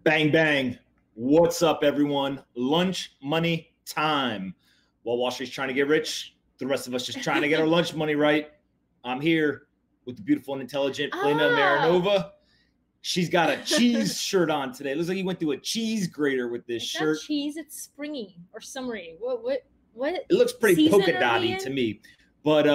Bang, bang. What's up, everyone? Lunch money time. While Wall Street's trying to get rich, the rest of us just trying to get our lunch money right. I'm here with the beautiful and intelligent Polina Marinova. She's got a cheese shirt on today. It looks like you went through a cheese grater with this shirt. Not cheese, it's springy or summery. What? It looks pretty polka dotty to me. But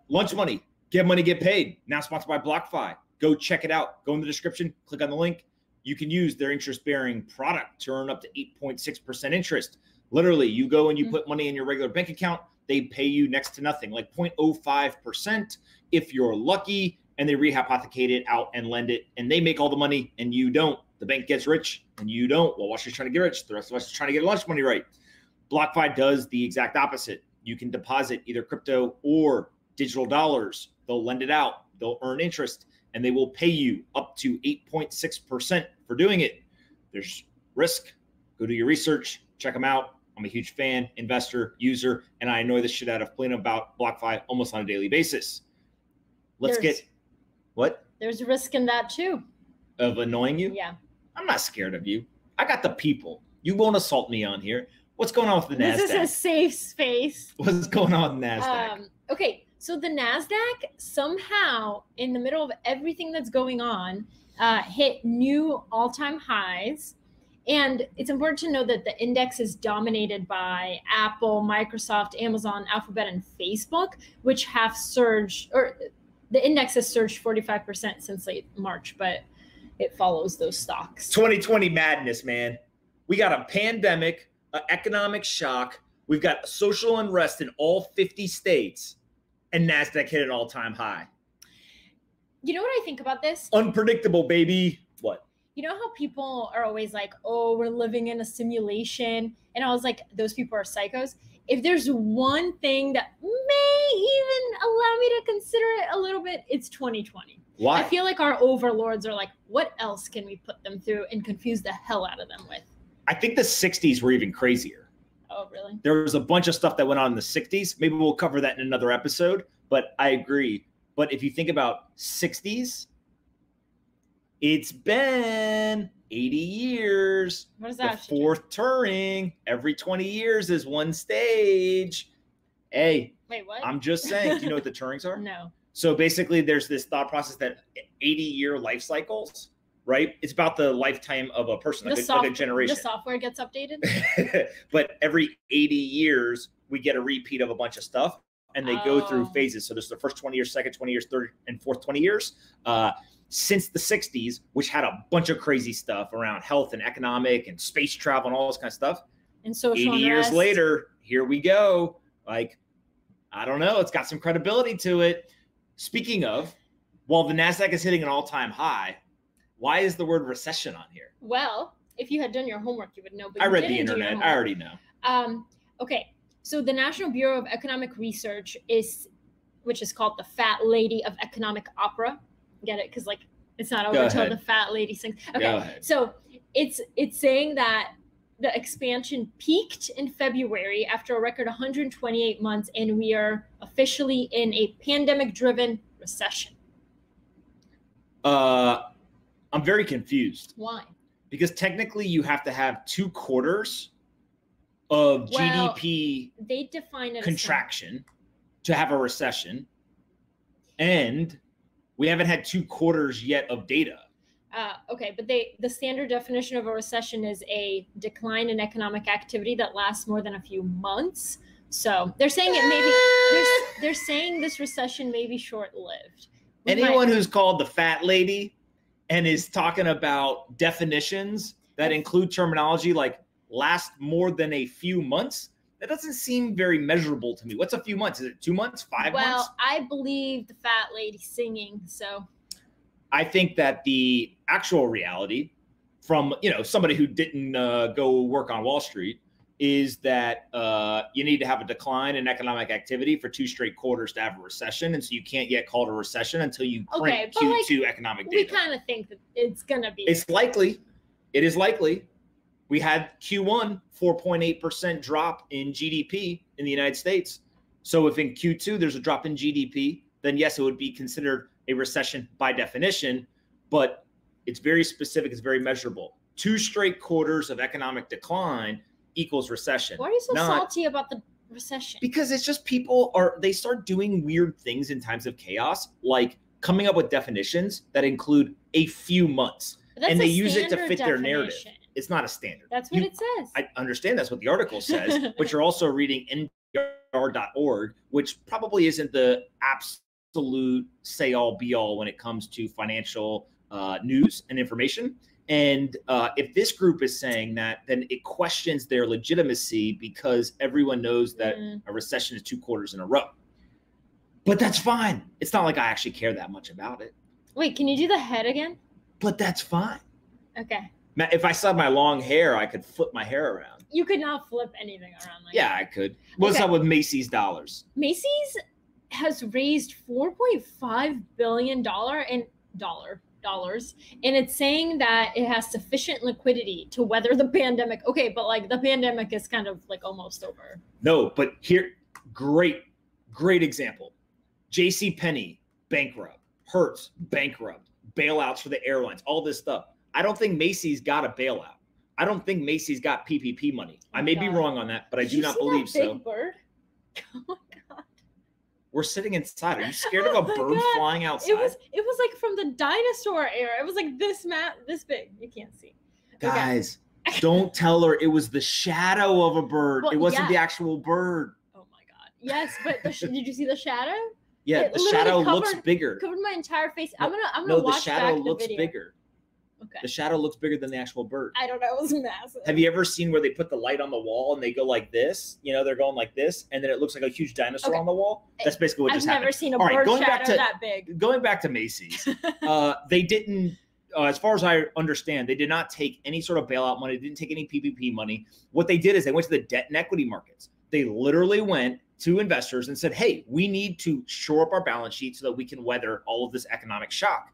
lunch money, get money, get paid. Now sponsored by BlockFi. Go check it out. Go in the description, click on the link. You can use their interest-bearing product to earn up to 8.6% interest. Literally, you go and you put money in your regular bank account, they pay you next to nothing, like 0.05% if you're lucky, and they rehypothecate it out and lend it, and they make all the money, and you don't. The bank gets rich, and you don't. Well, Wall Street's trying to get rich. The rest of us are trying to get lunch money right. BlockFi does the exact opposite. You can deposit either crypto or digital dollars. They'll lend it out. They'll earn interest, and they will pay you up to 8.6% for doing it. There's risk. Go do your research. Check them out. I'm a huge fan, investor, user, and I annoy the shit out of Polina about BlockFi almost on a daily basis. What? There's a risk in that too. Of annoying you? Yeah. I'm not scared of you. I got the people. You won't assault me on here. What's going on with the Nasdaq? This is a safe space. What's going on with the Nasdaq? Okay, so the Nasdaq somehow, in the middle of everything that's going on, hit new all-time highs. And it's important to know that the index is dominated by Apple, Microsoft, Amazon, Alphabet, and Facebook, which have surged, or the index has surged 45% since late March, but it follows those stocks. 2020 madness, man. We got a pandemic, an economic shock. We've got social unrest in all 50 states, and Nasdaq hit an all-time high. You know what I think about this? Unpredictable, baby. What? You know how people are always like, oh, we're living in a simulation. And I was like, those people are psychos. If there's one thing that may even allow me to consider it a little bit, it's 2020. Why? I feel like our overlords are like, what else can we put them through and confuse the hell out of them with? I think the 60s were even crazier. Oh, really? There was a bunch of stuff that went on in the 60s. Maybe we'll cover that in another episode, but I agree. But if you think about 60s, it's been 80 years. What is that? The fourth Turing. Every 20 years is one stage. Hey. Wait, what? I'm just saying. Do you know what the Turings are? No. So basically, there's this thought process that 80-year life cycles, right? It's about the lifetime of a person, like a generation. The software gets updated? But every 80 years, we get a repeat of a bunch of stuff, and they go through phases. So there's the first 20 years, second 20 years, third and fourth 20 years. Since the 60s, which had a bunch of crazy stuff around health and economic and space travel and all this kind of stuff. And social 80 unrest. years later, here we go. Like, I don't know. It's got some credibility to it. Speaking of, while the Nasdaq is hitting an all-time high, why is the word recession on here? Well, if you had done your homework, you would know. But I read the internet. I already know. Okay. So the National Bureau of Economic Research which is called the Fat Lady of Economic Opera. Get it? Because like it's not over until the fat lady sings. Okay, so it's saying that the expansion peaked in February after a record 128 months, and we are officially in a pandemic-driven recession. I'm very confused. Why? Because technically you have to have 2 quarters of GDP they define it contraction to have a recession, and we haven't had 2 quarters yet of data. Okay, but the standard definition of a recession is a decline in economic activity that lasts more than a few months. So they're saying they're saying this recession may be short-lived. Anyone who's called the fat lady and is talking about definitions that include terminology like last more than a few months, that doesn't seem very measurable to me. What's a few months? Is it 2 months, 5 months? Well, I believe the fat lady singing, so. I think that the actual reality from, somebody who didn't go work on Wall Street is that you need to have a decline in economic activity for 2 straight quarters to have a recession. And so you can't yet call it a recession until you print Q2 economic data. We kind of think that it's going to be. It's likely. It is likely. We had Q1, 4.8% drop in GDP in the United States. So if in Q2 there's a drop in GDP, then yes, it would be considered a recession by definition, but it's very specific, it's very measurable. 2 straight quarters of economic decline equals recession. Why are you so salty about the recession? Because it's just they start doing weird things in times of chaos, like coming up with definitions that include a few months. And they use it to fit their narrative. It's not a standard. That's what it says. I understand that's what the article says, but you're also reading NPR.org, which probably isn't the absolute say-all, be-all when it comes to financial news and information. And if this group is saying that, then it questions their legitimacy because everyone knows that a recession is 2 quarters in a row. But that's fine. It's not like I actually care that much about it. Wait, can you do the head again? But that's fine. Okay. If I still had my long hair, I could flip my hair around. You could not flip anything around like that. I could. What's up with Macy's dollars? Macy's has raised $4.5 billion in dollars, and it's saying that it has sufficient liquidity to weather the pandemic. Okay, but like the pandemic is kind of like almost over. No, but here, great example. JCPenney, bankrupt. Hertz, bankrupt. Bailouts for the airlines, all this stuff. I don't think Macy's got a bailout. I don't think Macy's got PPP money. I may be wrong on that, but I do not believe so. Bird? Oh my God. We're sitting inside. Are you scared of a bird flying outside? It was like from the dinosaur era. It was like this big. You can't see. Guys, don't tell her it was the shadow of a bird. It wasn't the actual bird. Oh my God. Yes, but did you see the shadow? Yeah, the shadow looks bigger. Covered my entire face. I'm gonna watch back the video. No, the shadow looks bigger. Okay. The shadow looks bigger than the actual bird. I don't know. It was massive. Have you ever seen where they put the light on the wall and they go like this? You know, they're going like this, and then it looks like a huge dinosaur on the wall. That's basically what just happened. I've never seen a bird shadow that big. Going back to Macy's, they didn't, as far as I understand, they did not take any sort of bailout money. They didn't take any PPP money. What they did is they went to the debt and equity markets. They literally went to investors and said, hey, we need to shore up our balance sheet so that we can weather all of this economic shock.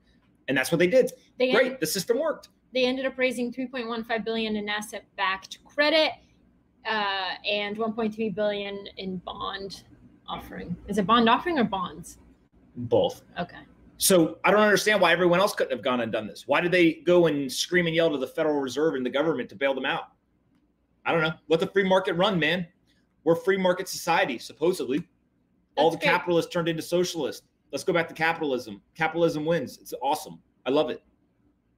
And that's what they did. The system worked. They ended up raising $3.15 billion in asset-backed credit and $1.3 billion in bond offering. Is it bond offering or bonds? Both. Okay. So I don't understand why everyone else couldn't have gone and done this. Why did they go and scream and yell to the Federal Reserve and the government to bail them out? I don't know. Let the free market run, man. We're a free market society, supposedly. All the capitalists turned into socialists. Let's go back to capitalism. Capitalism wins. It's awesome. I love it.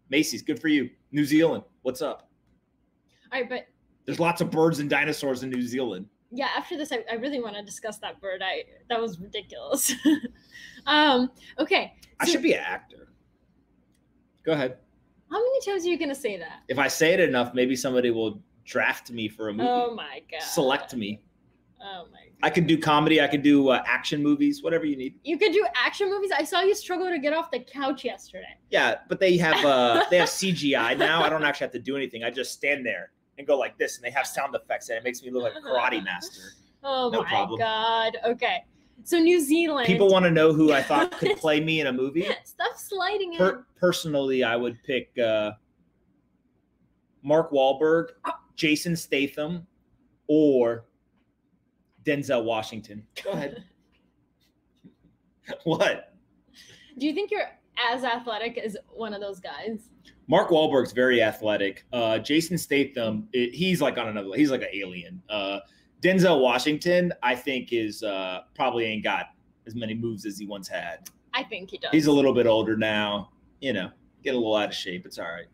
Macy's, good for you. New Zealand, what's up? All right, but there's lots of birds and dinosaurs in New Zealand. Yeah, after this, I really want to discuss that bird. That was ridiculous. Okay. I should be an actor. Go ahead. How many times are you going to say that? If I say it enough, maybe somebody will draft me for a movie. Oh my God. Select me. Oh my God. I could do comedy. I could do action movies, whatever you need. You could do action movies? I saw you struggle to get off the couch yesterday. Yeah, but they have CGI now. I don't actually have to do anything. I just stand there and go like this, and they have sound effects, and it makes me look like a karate master. Oh no my God. Okay. So New Zealand. People want to know who I thought could play me in a movie. Stop sliding in. Personally, I would pick Mark Wahlberg, Jason Statham, or Denzel Washington. Go ahead. What? Do you think you're as athletic as one of those guys? Mark Wahlberg's very athletic. Jason Statham, he's like on another. He's like an alien. Denzel Washington, I think, is probably ain't got as many moves as he once had. I think he does. He's a little bit older now. You know, get a little out of shape. It's all right.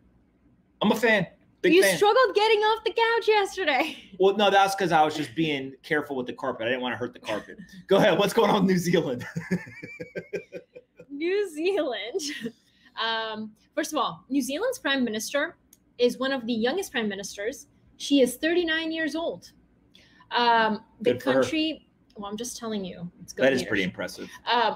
I'm a fan. Big fan. Struggled getting off the couch yesterday. Well, no, that's because I was just being careful with the carpet. I didn't want to hurt the carpet. Go ahead. What's going on in New Zealand? New Zealand. First of all, New Zealand's prime minister is one of the youngest prime ministers. She is 39 years old. The country, well, I'm just telling you. It's good. That is pretty impressive.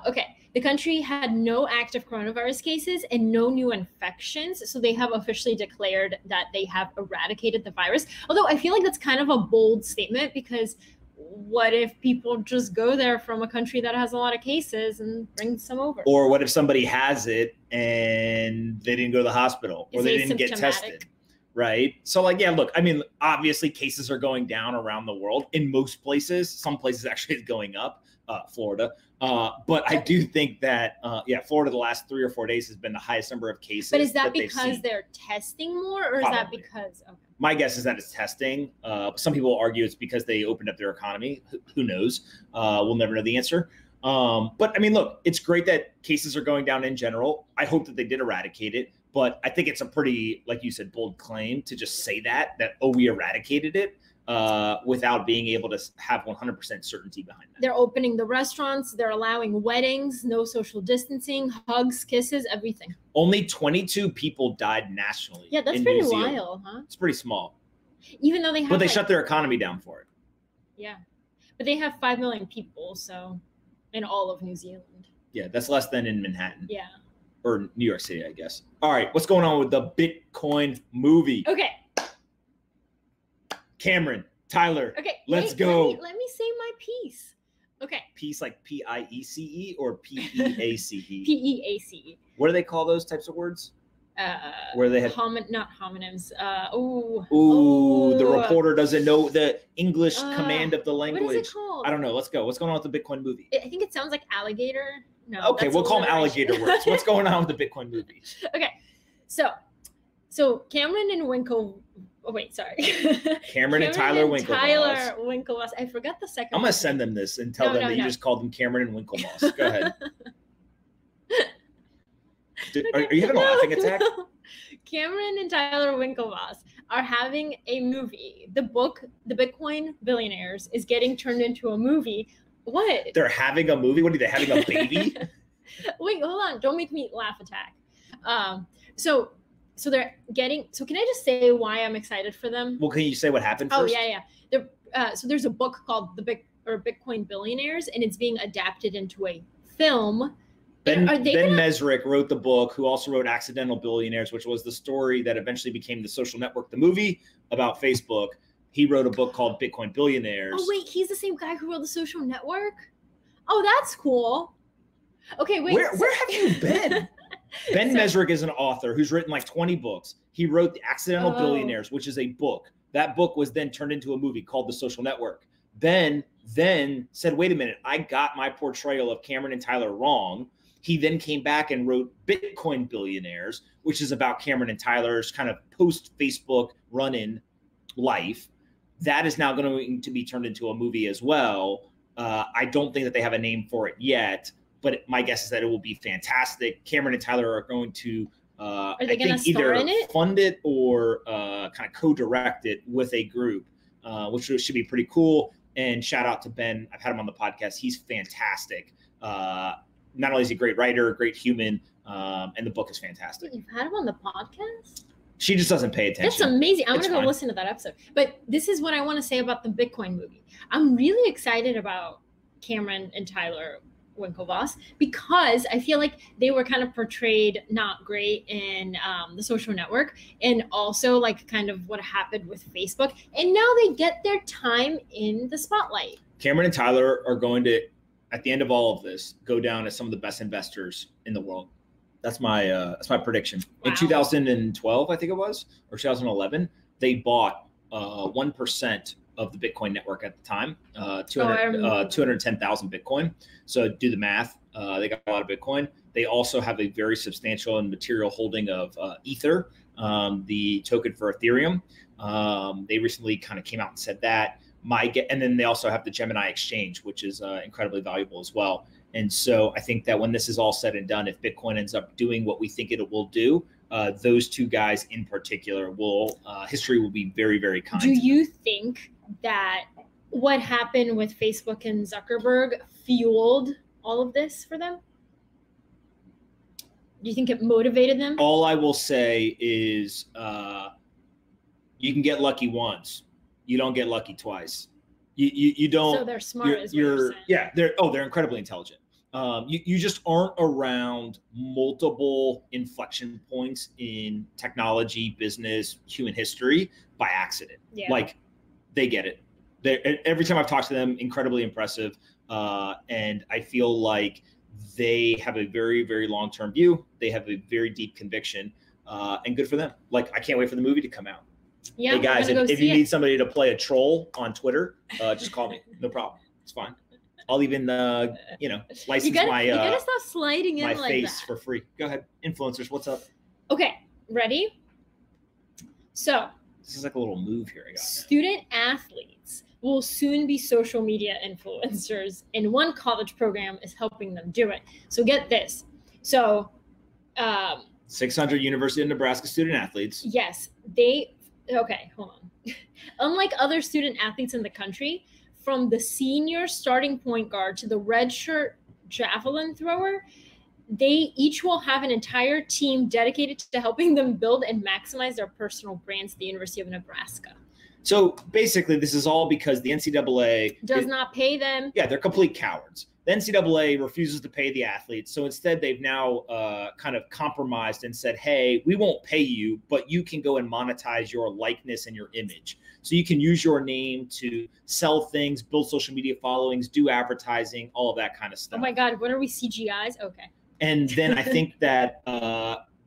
Okay. The country had no active coronavirus cases and no new infections. So they have officially declared that they have eradicated the virus. Although I feel like that's kind of a bold statement, because what if people just go there from a country that has a lot of cases and bring some over? Or what if somebody has it and they didn't go to the hospital or they didn't get tested? Right. So like, yeah, look, I mean, obviously cases are going down around the world in most places. Some places actually is going up, Florida. But I do think that, Florida the last 3 or 4 days has been the highest number of cases. But is that because they're testing more, or is that because? Okay. My guess is that it's testing. Some people argue it's because they opened up their economy. Who knows? We'll never know the answer. But I mean, look, it's great that cases are going down in general. I hope that they did eradicate it, but I think it's a pretty, like you said, bold claim to just say that, we eradicated it without being able to have 100% certainty behind that. They're opening the restaurants. They're allowing weddings, no social distancing, hugs, kisses, everything. Only 22 people died nationally. Yeah, that's pretty wild, huh? It's pretty small. Even though they have, but they shut their economy down for it. Yeah, but they have 5 million people, so in all of New Zealand. Yeah, that's less than in Manhattan. Yeah. Or New York City, I guess. All right, what's going on with the Bitcoin movie? Okay. Cameron, Tyler. Okay. Let's go. Let me say my piece. Okay. Piece like P-I-E-C-E or P-E-A-C-E? P-E-A-C-E. What do they call those types of words? Where they have not homonyms. The reporter doesn't know the English command of the language. What is it called? I don't know. Let's go. What's going on with the Bitcoin movie? I think it sounds like alligator. No. Okay, we'll call them alligator words. What's going on with the Bitcoin movie? Okay, so Cameron and Winkle. Oh wait, sorry. Cameron and Tyler Winklevoss. Tyler Winklevoss. I forgot the second. I'm gonna send them this and tell them that you just called them Cameron and Winklevoss. Go ahead. Are you having a laughing attack? Cameron and Tyler Winklevoss are having a movie. The book, The Bitcoin Billionaires, is getting turned into a movie. What? They're having a movie? What are they having, a baby? Wait, hold on. Don't make me laugh attack. So they're getting. So can I just say why I'm excited for them? Well, can you say what happened first? Oh yeah. So there's a book called Bitcoin Billionaires, and it's being adapted into a film. Ben Mesrick wrote the book, who also wrote Accidental Billionaires, which was the story that eventually became The Social Network, the movie about Facebook. He wrote a book called Bitcoin Billionaires. Oh, wait, he's the same guy who wrote The Social Network? Oh, that's cool. Okay, wait. Where have you been? Ben Mesrick is an author who's written like 20 books. He wrote The Accidental Billionaires, which is a book. That book was then turned into a movie called The Social Network. Ben then said, wait a minute, I got my portrayal of Cameron and Tyler wrong. He then came back and wrote Bitcoin Billionaires, which is about Cameron and Tyler's kind of post-Facebook run-in life. That is now going to be turned into a movie as well. I don't think that they have a name for it yet, but my guess is that it will be fantastic. Cameron and Tyler are going to, either fund it or kind of co-direct it with a group, which should be pretty cool. And shout out to Ben. I've had him on the podcast. He's fantastic. Not only is he a great writer, a great human, and the book is fantastic. You've had him on the podcast? She just doesn't pay attention. That's amazing. I'm going to go listen to that episode. But this is what I want to say about the Bitcoin movie. I'm really excited about Cameron and Tyler Winklevoss because I feel like they were kind of portrayed not great in The Social Network, and also like kind of what happened with Facebook. And now they get their time in the spotlight. Cameron and Tyler are going to, at the end of all of this, go down as some of the best investors in the world. That's my prediction. Wow. In 2012, I think it was, or 2011, they bought 1% of the Bitcoin network at the time, 210,000 Bitcoin. So do the math. They got a lot of Bitcoin. They also have a very substantial and material holding of Ether, the token for Ethereum. They recently kind of came out and said that. And then they also have the Gemini exchange, which is incredibly valuable as well. And so I think that when this is all said and done, if Bitcoin ends up doing what we think it will do, those two guys in particular history will be very, very kind. Do you think that what happened with Facebook and Zuckerberg fueled all of this for them? Do you think it motivated them? All I will say is you can get lucky once. You don't get lucky twice. You don't. So they're smart. You're yeah. They're incredibly intelligent. You just aren't around multiple inflection points in technology, business, human history by accident. Yeah. Like they get it. Every time I've talked to them, incredibly impressive. And I feel like they have a very, very long-term view. They have a very deep conviction, and good for them. Like I can't wait for the movie to come out. Yeah, hey guys, if you need somebody to play a troll on Twitter, just call me. No problem. It's fine. I'll even, you know, license you gotta stop sliding in my like face that. for free. Go ahead. Influencers, what's up? Okay, ready? So This is like a little move here. I got student athletes will soon be social media influencers, and one college program is helping them do it. So get this. So 600 University of Nebraska student athletes. Yes, okay, hold on. Unlike other student athletes in the country, from the senior starting point guard to the redshirt javelin thrower, they each will have an entire team dedicated to helping them build and maximize their personal brands at the University of Nebraska. So basically, this is all because the NCAA does not pay them. Yeah, they're complete cowards. The NCAA refuses to pay the athletes. So instead, they've now kind of compromised and said, hey, we won't pay you, but you can go and monetize your likeness and your image. So you can use your name to sell things, build social media followings, do advertising, all of that kind of stuff. Oh my God, what are we, CGIs? Okay. And then I think that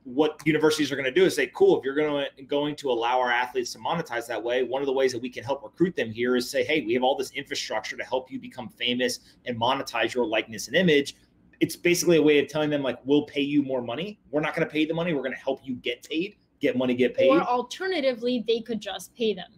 what universities are going to do is say, cool, if you're going to allow our athletes to monetize that way, one of the ways that we can help recruit them here is say, hey, we have all this infrastructure to help you become famous and monetize your likeness and image. It's basically a way of telling them, like, we'll pay you more money. We're not going to pay the money. We're going to help you get paid, get money, get paid. Or alternatively, they could just pay them.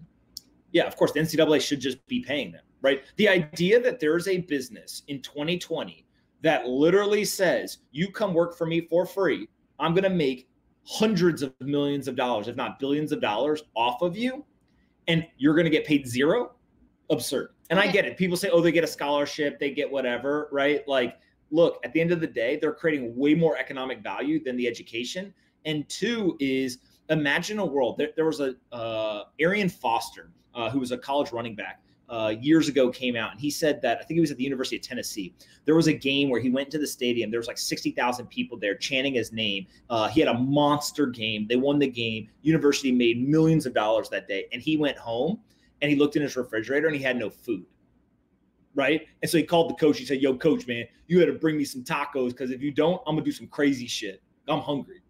Yeah, of course, the NCAA should just be paying them, right? The idea that there is a business in 2020 that literally says, you come work for me for free, I'm going to make hundreds of millions of dollars, if not billions of dollars off of you, and you're going to get paid zero? Absurd. And okay. I get it. People say, oh, they get a scholarship, they get whatever, right? Like, look, at the end of the day, they're creating way more economic value than the education. And two is, imagine a world. There was a Arian Foster, who was a college running back, years ago, came out, and he said that, I think he was at the University of Tennessee, there was a game where he went to the stadium. There was like 60,000 people there chanting his name. He had a monster game. They won the game. University made millions of dollars that day. And he went home and he looked in his refrigerator and he had no food. Right. And so he called the coach. He said, yo, coach, man, you got to bring me some tacos, because if you don't, I'm going to do some crazy shit. I'm hungry.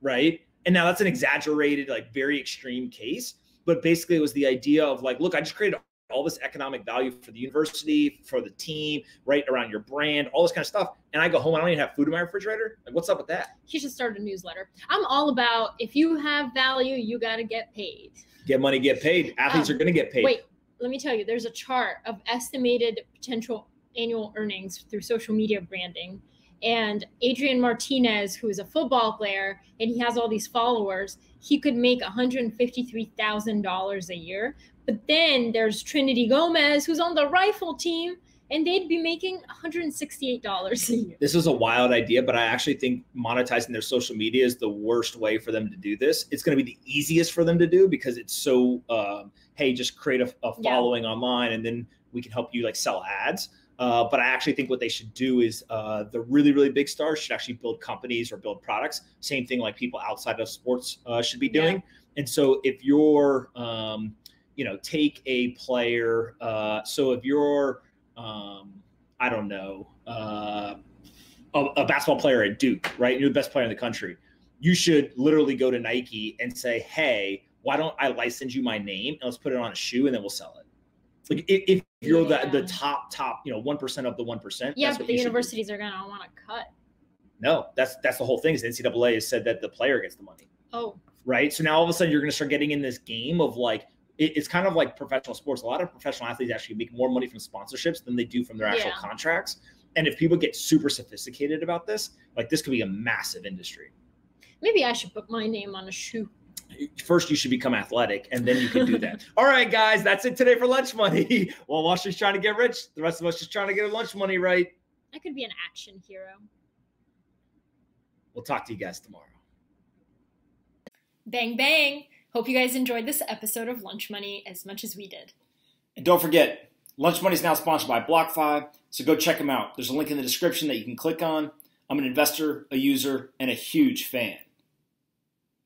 Right. And now that's an exaggerated, like, very extreme case. But basically, it was the idea of, like, look, I just created all this economic value for the university, for the team, right, around your brand, all this kind of stuff. And I go home, I don't even have food in my refrigerator. Like, what's up with that? You should start a newsletter. I'm all about, if you have value, you got to get paid. Get money, get paid. Athletes are going to get paid. Wait, let me tell you, there's a chart of estimated potential annual earnings through social media branding. And Adrian Martinez, who is a football player, and he has all these followers, he could make $153,000 a year. But then there's Trinity Gomez, who's on the rifle team, and they'd be making $168 a year. This is a wild idea, but I actually think monetizing their social media is the worst way for them to do this. It's going to be the easiest for them to do because it's so, hey, just create a following online, and then we can help you, like, sell ads. But I actually think what they should do is the really, really big stars should actually build companies or build products. Same thing like people outside of sports should be doing. Yeah. And so if you're, take a player. So if you're, I don't know, a basketball player at Duke, right? You're the best player in the country. You should literally go to Nike and say, hey, why don't I license you my name and let's put it on a shoe and then we'll sell it. Like, if you're the top, 1% of the 1%. Yeah, but the universities are going to want to cut. No, that's the whole thing. Is the NCAA has said that the player gets the money. Oh. Right. So now all of a sudden you're going to start getting in this game of, like, it's kind of like professional sports. A lot of professional athletes actually make more money from sponsorships than they do from their actual contracts. And if people get super sophisticated about this, like, this could be a massive industry. Maybe I should put my name on a shoe. First, you should become athletic, and then you can do that. All right, guys, that's it today for Lunch Money. While Wall Street's trying to get rich, the rest of us just trying to get our lunch money right. I could be an action hero. We'll talk to you guys tomorrow. Bang, bang. Hope you guys enjoyed this episode of Lunch Money as much as we did. And don't forget, Lunch Money is now sponsored by BlockFi, so go check them out. There's a link in the description that you can click on. I'm an investor, a user, and a huge fan.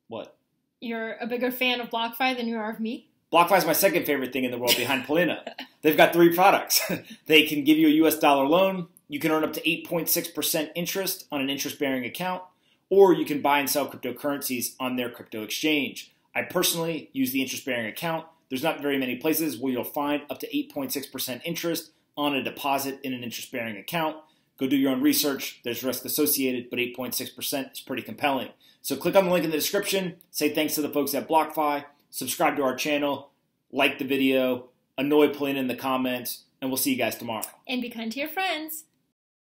What? You're a bigger fan of BlockFi than you are of me? BlockFi is my second favorite thing in the world behind Polina. They've got 3 products. They can give you a US dollar loan. You can earn up to 8.6% interest on an interest-bearing account, or you can buy and sell cryptocurrencies on their crypto exchange. I personally use the interest-bearing account. There's not very many places where you'll find up to 8.6% interest on a deposit in an interest-bearing account. Go do your own research. There's risk associated, but 8.6% is pretty compelling. So click on the link in the description. Say thanks to the folks at BlockFi. Subscribe to our channel. Like the video. Annoy Polina in the comments. And we'll see you guys tomorrow. And be kind to your friends.